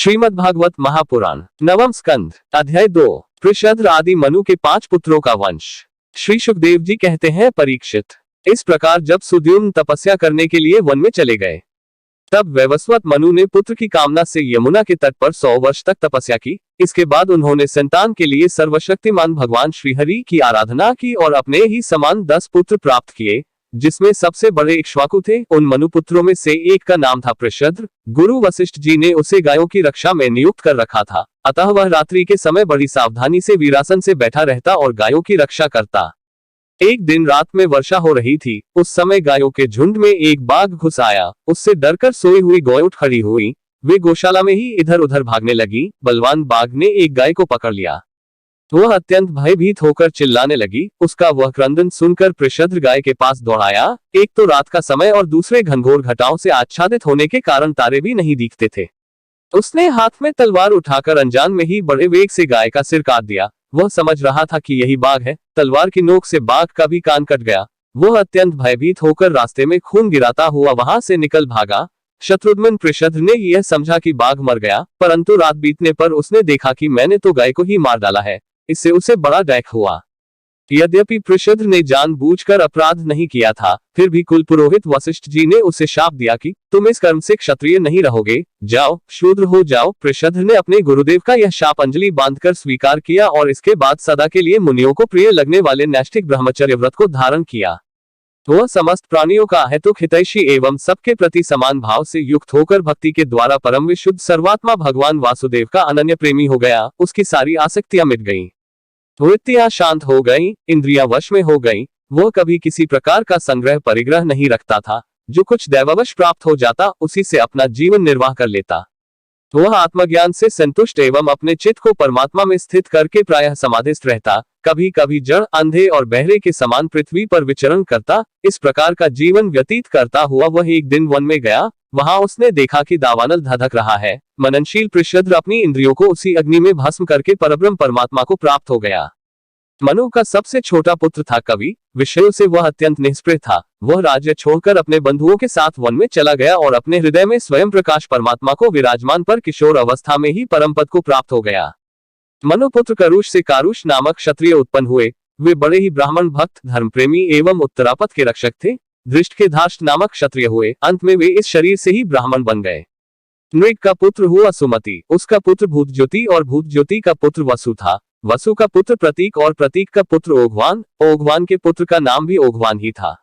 श्रीमद् भागवत महापुराण नवम स्कंध अध्याय 2 पृषद आदि मनु के 5 पुत्रों का वंश। श्री सुखदेव जी कहते हैं, परीक्षित, इस प्रकार जब सुद्युम्न तपस्या करने के लिए वन में चले गए, तब वैवस्वत मनु ने पुत्र की कामना से यमुना के तट पर 100 वर्ष तक तपस्या की। इसके बाद उन्होंने संतान के लिए सर्वशक्तिमान भगवान श्रीहरि की आराधना की और अपने ही समान 10 पुत्र प्राप्त किए, जिसमें सबसे बड़े इक्ष्वाकु थे। उन मनुपुत्रों में से एक का नाम था पृषद। गुरु वशिष्ठ जी ने उसे गायों की रक्षा में नियुक्त कर रखा था, अतः वह रात्रि के समय बड़ी सावधानी से वीरासन से बैठा रहता और गायों की रक्षा करता। एक दिन रात में वर्षा हो रही थी। उस समय गायों के झुंड में एक बाघ घुस आया। उससे डरकर सोई हुई गौ उठ खड़ी हुई। वे गौशाला में ही इधर उधर भागने लगी। बलवान बाघ ने एक गाय को पकड़ लिया। वह अत्यंत भयभीत होकर चिल्लाने लगी। उसका वह क्रंदन सुनकर पृषद गाय के पास दौड़ाया। एक तो रात का समय और दूसरे घनघोर घटाओं से आच्छादित होने के कारण तारे भी नहीं दिखते थे। उसने हाथ में तलवार उठाकर अनजान में ही बड़े वेग से गाय का सिर काट दिया। वह समझ रहा था कि यही बाघ है। तलवार की नोक से बाघ का भी कान कट गया। वह अत्यंत भयभीत होकर रास्ते में खून गिराता हुआ वहां से निकल भागा। शत्रुघ्न पृषद ने यह समझा कि बाघ मर गया, परंतु रात बीतने पर उसने देखा कि मैंने तो गाय को ही मार डाला है। इससे उसे बड़ा डैक हुआ। यद्यपि पृषद ने जानबूझकर अपराध नहीं किया था, फिर भी कुल पुरोहित वशिष्ठ जी ने उसे शाप दिया कि तुम इस कर्म से क्षत्रिय नहीं रहोगे, जाओ शूद्र हो जाओ। पृषद ने अपने गुरुदेव का यह शाप अंजलि बांधकर स्वीकार किया और इसके बाद सदा के लिए मुनियों को प्रिय लगने वाले नैष्ठिक ब्रह्मचर्य व्रत को धारण किया। वह समस्त प्राणियों का अहेतुक हितैषी एवं सबके प्रति समान भाव से युक्त होकर भक्ति के द्वारा परम विशुद्ध सर्वात्मा भगवान वासुदेव का अनन्य प्रेमी हो गया। उसकी सारी आसक्तियां मिट गईं, वृत्तियां शांत हो गईं, इंद्रियां वश में हो गईं। वह कभी किसी प्रकार का संग्रह परिग्रह नहीं रखता था। जो कुछ दैववश प्राप्त हो जाता उसी से अपना जीवन निर्वाह कर लेता। वह आत्मज्ञान से संतुष्ट एवं अपने चित्त को परमात्मा में स्थित करके प्रायः समाधिस्थ रहता। कभी कभी जड़, अंधे और बहरे के समान पृथ्वी पर विचरण करता। इस प्रकार का जीवन व्यतीत करता हुआ वह एक दिन वन में गया। वहां उसने देखा कि दावानल धधक रहा है। मननशील पृषद अपनी इंद्रियों को उसी अग्नि में भस्म करके परब्रह्म परमात्मा को प्राप्त हो गया। मनु का सबसे छोटा पुत्र था कवि। विषयों से वह अत्यंत निष्प्रिय था। वह राज्य छोड़कर अपने बंधुओं के साथ वन में चला गया और अपने हृदय में स्वयं प्रकाश परमात्मा को विराजमान पर किशोर अवस्था में ही परम पद को प्राप्त हो गया। मनुपुत्र करुष से कारुष नामक क्षत्रिय उत्पन्न हुए। वे बड़े ही ब्राह्मण भक्त, धर्म प्रेमी एवं उत्तरापद के रक्षक थे। धृष्ट के धाष्ट नामक क्षत्रिय हुए। अंत में वे इस शरीर से ही ब्राह्मण बन गए। नृग का पुत्र हुआ सुमति। उसका पुत्र भूतज्योति और भूतज्योति का पुत्र वसु था। वसु का पुत्र प्रतीक और प्रतीक का पुत्र ओघवान। ओघवान के पुत्र का नाम भी ओघवान ही था।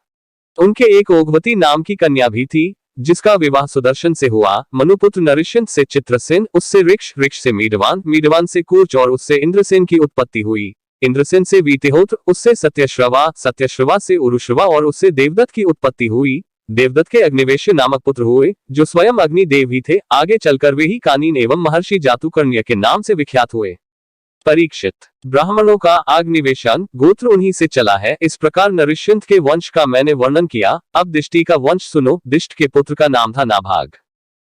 उनके एक ओघवती नाम की कन्या भी थी, जिसका विवाह सुदर्शन से हुआ। मनुपुत्र नरिश्यंत से चित्रसेन, उससे ऋक्ष, ऋक्ष से मीडवान, मीडवान से कूर्च और उससे इंद्रसेन की उत्पत्ति हुई। इंद्रसेन से वीतिहोत्र, उससे सत्यश्रवा, सत्यश्रवा से उरुश्रवा और उससे देवदत्त की उत्पत्ति हुई। देवदत्त के अग्निवेश्य नामक पुत्र हुए, जो स्वयं अग्निदेव ही थे। आगे चलकर वे ही कानीन एवं महर्षि जातुकर्ण्य के नाम से विख्यात हुए। परीक्षित, ब्राह्मणों का अग्निवेशन गोत्र उन्हीं से चला है। इस प्रकार नरिश्यंत के वंश का मैंने वर्णन किया। अब दिष्टि का वंश सुनो। दिष्ट के पुत्र का नाम था नाभाग।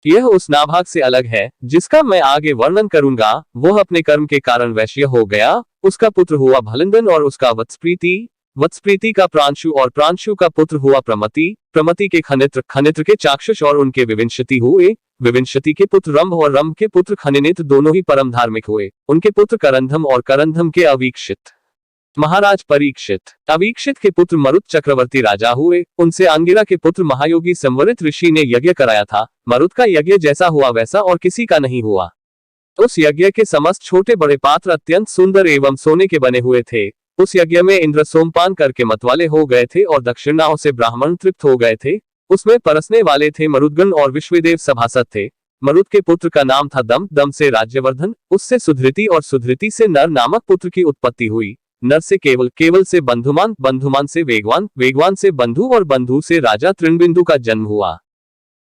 यह उस नाभाग से अलग है, जिसका मैं आगे वर्णन करूंगा। वह अपने कर्म के कारण वैश्य हो गया। उसका पुत्र हुआ भलिंदन और उसका वत्सप्रीति। वत्सप्रीति का प्रांशु और प्रांशु का पुत्र हुआ प्रमति। प्रमति के खनित्र, खनित्र के चाक्षुष और उनके विविंशति हुए। विविंशति के पुत्र रंभ और रंभ के पुत्र खनिनेत्र दोनों ही परम धार्मिक हुए। उनके पुत्र करंधम और करंधम के अवीक्षित। महाराज परीक्षित, अवीक्षित के पुत्र मरुत चक्रवर्ती राजा हुए। उनसे अंगिरा के पुत्र महायोगी संवरित ऋषि ने यज्ञ कराया था। मरुत का यज्ञ जैसा हुआ वैसा और किसी का नहीं हुआ। उस यज्ञ के समस्त छोटे बड़े पात्र अत्यंत सुंदर एवं सोने के बने हुए थे। उस यज्ञ में इंद्र सोमपान करके मतवाले हो गए थे और दक्षिणाओं से ब्राह्मण तृप्त हो गए थे। उसमें परसने वाले थे मरुद्गण और विश्वदेव सभासद थे। मरुद के पुत्र का नाम था दम। दम से राज्यवर्धन, उससे सुधृति और सुधृति से नर नामक पुत्र की उत्पत्ति हुई। नर से केवल, केवल से बंधुमान, बंधुमान से वेगवान, वेगवान से बंधु और बंधु से राजा तृणबिंदु का जन्म हुआ।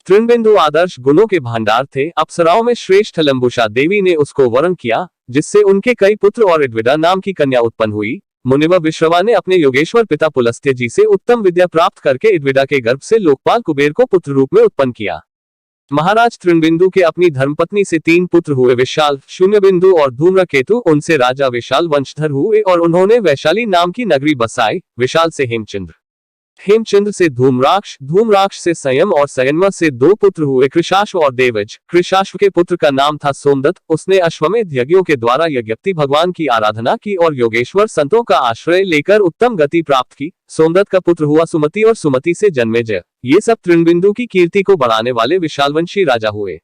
तृणबिंदु आदर्श गुणों के भंडार थे। अप्सराओं में श्रेष्ठ लंबुषा देवी ने उसको वरण किया, जिससे उनके कई पुत्र और इड्विडा नाम की कन्या उत्पन्न हुई। मुनिव विश्रवा ने अपने योगेश्वर पिता पुलस्त्य जी से उत्तम विद्या प्राप्त करके इड्विडा के गर्भ से लोकपाल कुबेर को पुत्र रूप में उत्पन्न किया। महाराज तृणबिंदु के अपनी धर्मपत्नी से 3 पुत्र हुए, विशाल, शून्यबिंदु और धूम्रकेतु। उनसे राजा विशाल वंशधर हुए और उन्होंने वैशाली नाम की नगरी बसाई। विशाल से हेमचंद्र, हेमचंद्र से धूम्राक्ष, धूम्राक्ष से संयम और संयम से 2 पुत्र हुए, कृशाश्व और देवज। कृशाश्व के पुत्र का नाम था सोमदत्त। उसने अश्वमेध यज्ञों के द्वारा यज्ञपति भगवान की आराधना की और योगेश्वर संतों का आश्रय लेकर उत्तम गति प्राप्त की। सोमदत्त का पुत्र हुआ सुमति और सुमति से जन्मेजय। ये सब तृणबिंदु की कीर्ति को बढ़ाने वाले विशालवंशी राजा हुए।